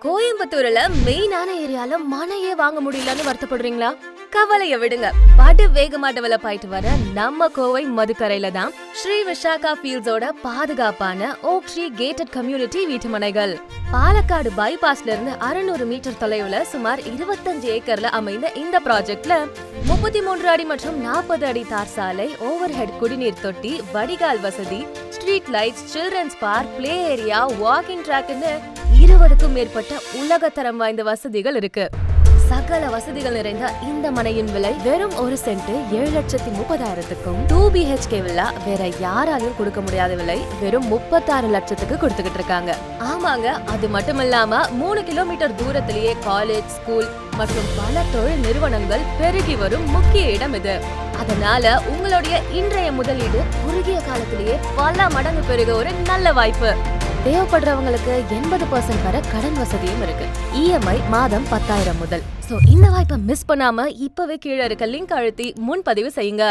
கோயம்புத்தூர்ல மெயினான ஏரியால மனையே வாங்க முடியலன்னு வருத்தப்படுறீங்களா? கவலைய விடுங்க. படு வேகமா டெவலப் ஆயிட்டு வர நம்ம கோவை மதுக்கரையில தான் ஸ்ரீ விஷாகா ஃபீல்ட்ஸோட பாதுகாப்பான ஓக் ட்ரீ கேட்டட் கம்யூனிட்டி வீட்டுமனைகள். பாலக்காடு பைபாஸ்ல இருந்து 600 மீட்டர் தொலைவுல சுமார் 25 ஏக்கர்ல அமைந்த இந்த ப்ராஜெக்ட்ல 33 அடி மற்றும் 40 அடி தார் சாலை, ஓவர் ஹெட் குடிநீர் தொட்டி, வடிகால் வசதி, street lights, children's park, play area, walking ட்ராக்னு 20க்கும் மேற்பட்ட உலகத்தரம் வாய்ந்த வசதிகள் இருக்கு. சகல வசதிகள் நிறைந்த இந்த மனையின் விலை வெறும் 1 சென்ட் 7,30,000க்கும் 2 BHK வில்லா வேற யாராலையும் கொடுக்க முடியாத விலை வெறும் 36 லட்சத்துக்கு கொடுத்துக்கிட்டு இருக்காங்க. ஆமாங்க, அது மட்டும் இல்லாம 3 கிலோமீட்டர் தூரத்திலேயே காலேஜ், ஸ்கூல் மற்றும் பல தொழில் நிறுவனங்கள் பெருகி வரும் முக்கிய இடம் இது. அதனால உங்களுடைய இன்றைய முதலீடு குறுகிய காலத்திலேயே பல மடங்கு பெருக ஒரு நல்ல வாய்ப்பு. தேவைப்படுறவங்களுக்கு 80% வரை கடன் வசதியும் இருக்கு. EMI மாதம் 10,000 முதல். சோ இந்த வாய்ப்பை மிஸ் பண்ணாம இப்பவே கீழே இருக்க லிங்க் அழுத்தி முன்பதிவு செய்யுங்க.